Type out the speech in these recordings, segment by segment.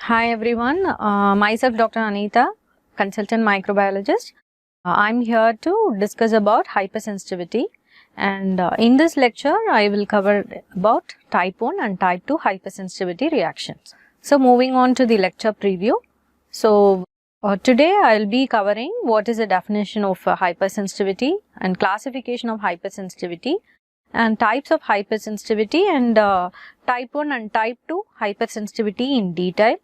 Hi everyone, myself Dr. Anita, consultant microbiologist. I'm here to discuss about hypersensitivity, and in this lecture I will cover about type 1 and type 2 hypersensitivity reactions. So moving on to the lecture preview. So today I'll be covering what is the definition of hypersensitivity and classification of hypersensitivity and types of hypersensitivity and type 1 and type 2 hypersensitivity in detail.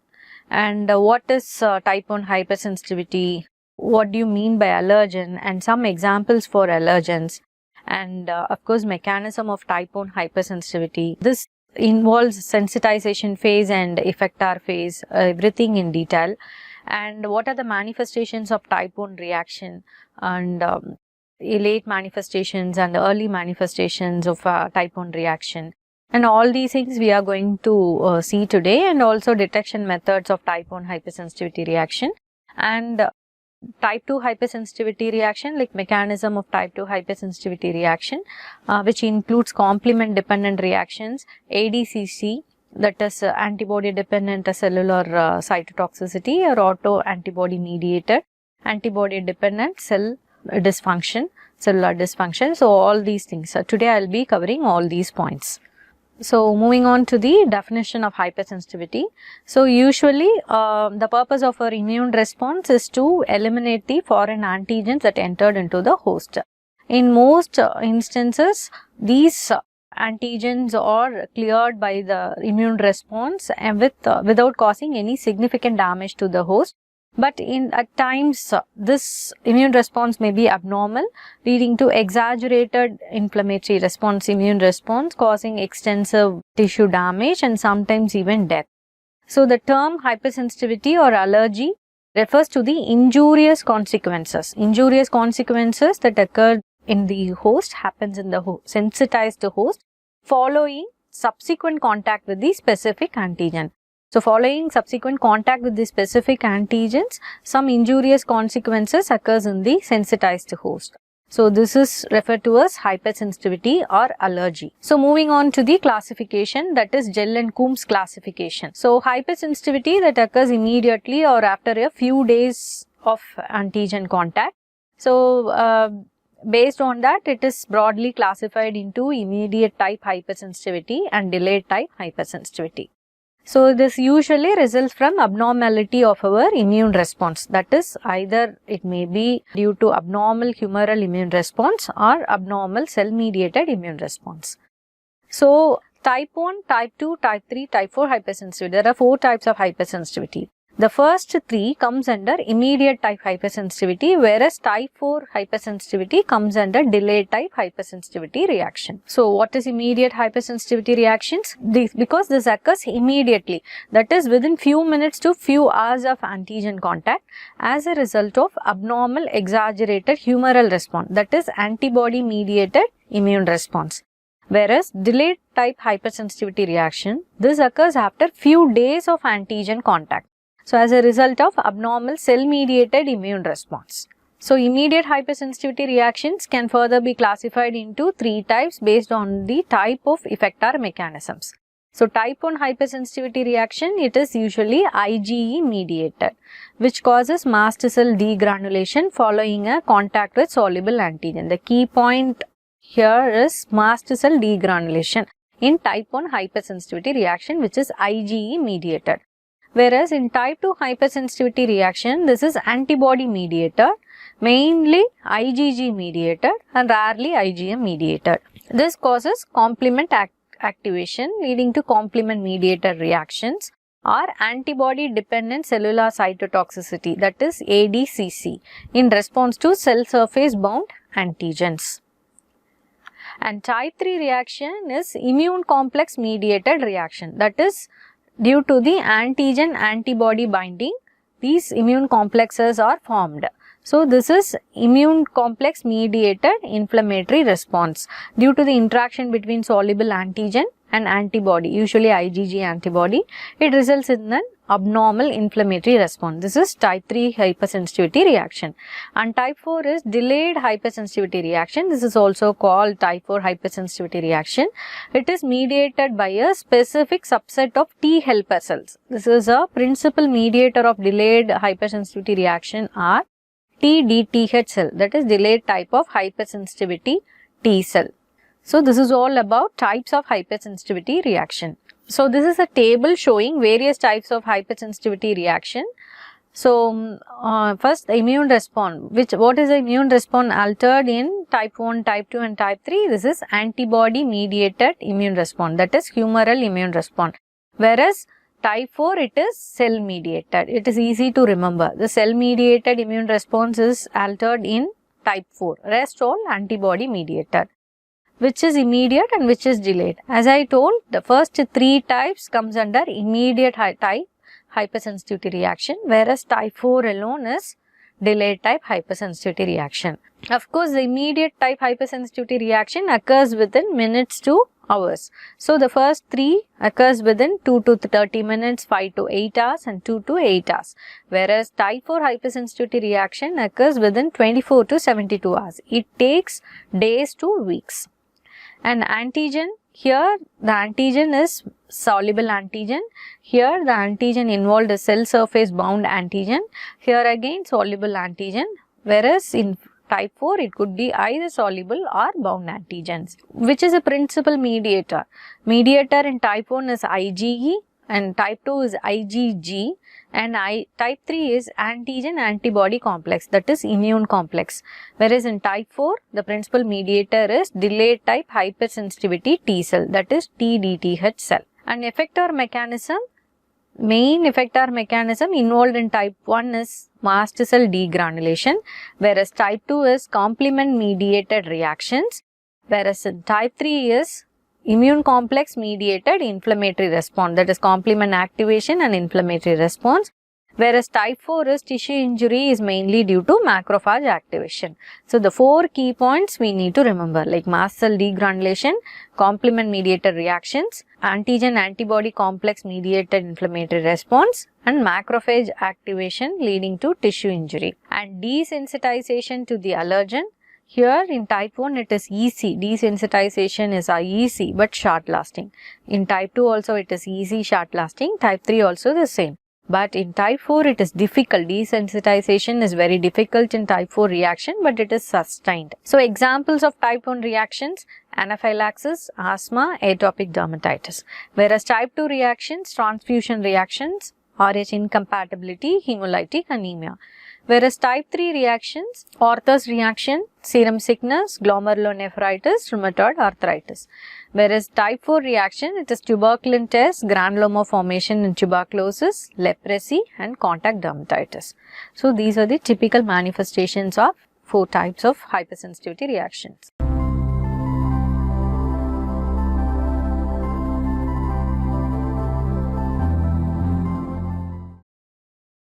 And what is type 1 hypersensitivity, what do you mean by allergen, and some examples for allergens, and of course mechanism of type 1 hypersensitivity. This involves sensitization phase and effector phase, everything in detail, and what are the manifestations of type 1 reaction, and late manifestations and early manifestations of type 1 reaction. And all these things we are going to see today, and also detection methods of type 1 hypersensitivity reaction and type 2 hypersensitivity reaction, like mechanism of type 2 hypersensitivity reaction, which includes complement dependent reactions, ADCC, that is antibody dependent cellular cytotoxicity, or auto antibody mediated antibody dependent cellular dysfunction. So all these things. Today I will be covering all these points. So moving on to the definition of hypersensitivity. So usually the purpose of our immune response is to eliminate the foreign antigens that entered into the host. In most instances, these antigens are cleared by the immune response and without causing any significant damage to the host. But at times this immune response may be abnormal, leading to exaggerated inflammatory response, immune response, causing extensive tissue damage and sometimes even death. So the term hypersensitivity or allergy refers to the injurious consequences that occur in the host, happens in the sensitized host following subsequent contact with the specific antigen. So following subsequent contact with the specific antigens, some injurious consequences occurs in the sensitized host. So this is referred to as hypersensitivity or allergy. So moving on to the classification, that is Gell and Coombs classification. So hypersensitivity that occurs immediately or after a few days of antigen contact. So based on that, it is broadly classified into immediate type hypersensitivity and delayed type hypersensitivity. So this usually results from abnormality of our immune response, that is either it may be due to abnormal humoral immune response or abnormal cell mediated immune response. So type 1, type 2, type 3, type 4 hypersensitivity, there are 4 types of hypersensitivity. The first 3 comes under immediate type hypersensitivity, whereas type 4 hypersensitivity comes under delayed type hypersensitivity reaction. So what is immediate hypersensitivity reactions? Because this occurs immediately, that is within few minutes to few hours of antigen contact as a result of abnormal exaggerated humoral response, that is antibody mediated immune response. Whereas delayed type hypersensitivity reaction, this occurs after few days of antigen contact. So as a result of abnormal cell mediated immune response. So immediate hypersensitivity reactions can further be classified into 3 types based on the type of effector mechanisms. So type 1 hypersensitivity reaction, it is usually IgE mediated, which causes mast cell degranulation following a contact with soluble antigen. The key point here is mast cell degranulation in type 1 hypersensitivity reaction, which is IgE mediated. Whereas in type 2 hypersensitivity reaction, this is antibody mediated, mainly IgG mediated and rarely IgM mediated. This causes complement activation leading to complement mediated reactions or antibody dependent cellular cytotoxicity, that is ADCC, in response to cell surface bound antigens. And type 3 reaction is immune complex mediated reaction, that is due to the antigen antibody binding, these immune complexes are formed. So this is immune complex mediated inflammatory response due to the interaction between soluble antigen and antibody, usually IgG antibody. It results in an abnormal inflammatory response. This is type 3 hypersensitivity reaction. And type 4 is delayed hypersensitivity reaction. This is also called type 4 hypersensitivity reaction. It is mediated by a specific subset of T helper cells. This is a principal mediator of delayed hypersensitivity reaction are TDTH cell, that is delayed type of hypersensitivity T cell. So this is all about types of hypersensitivity reaction. So this is a table showing various types of hypersensitivity reaction. So first the immune response, what is the immune response altered in type 1, type 2 and type 3? This is antibody mediated immune response, that is humoral immune response. Whereas type 4, it is cell mediated. It is easy to remember. The cell mediated immune response is altered in type 4. Rest all antibody mediated. Which is immediate and which is delayed. As I told, the first 3 types comes under immediate type hypersensitivity reaction, whereas type 4 alone is delayed type hypersensitivity reaction. Of course, the immediate type hypersensitivity reaction occurs within minutes to hours. So the first 3 occurs within 2 to 30 minutes, 5 to 8 hours and 2 to 8 hours. Whereas type 4 hypersensitivity reaction occurs within 24 to 72 hours. It takes days to weeks. And antigen, here the antigen is soluble antigen. Here the antigen involved is cell surface bound antigen. Here again soluble antigen. Whereas in type 4, it could be either soluble or bound antigens. Which is a principal mediator? Mediator in type 1 is IgE and type 2 is IgG and type 3 is antigen antibody complex, that is immune complex. Whereas in type 4, the principal mediator is delayed type hypersensitivity T cell, that is TDTH cell. And effector mechanism, main effector mechanism involved in type 1 is mast cell degranulation, whereas type 2 is complement mediated reactions, whereas in type 3 is immune complex mediated inflammatory response, that is complement activation and inflammatory response, whereas type 4 is tissue injury is mainly due to macrophage activation. So the 4 key points we need to remember, like mast cell degranulation, complement mediated reactions, antigen antibody complex mediated inflammatory response and macrophage activation leading to tissue injury. And desensitization to the allergen, here in type 1 it is easy, desensitization is easy but short lasting. In type 2 also it is easy, short lasting, type 3 also the same. But in type 4 it is difficult, desensitization is very difficult in type 4 reaction but it is sustained. So examples of type 1 reactions, anaphylaxis, asthma, atopic dermatitis. Whereas type 2 reactions, transfusion reactions, RH incompatibility, hemolytic anemia. Whereas type 3 reactions, Orthus reaction, serum sickness, glomerulonephritis, rheumatoid arthritis. Whereas type 4 reaction, it is tuberculin test, granuloma formation in tuberculosis, leprosy and contact dermatitis. So these are the typical manifestations of 4 types of hypersensitivity reactions.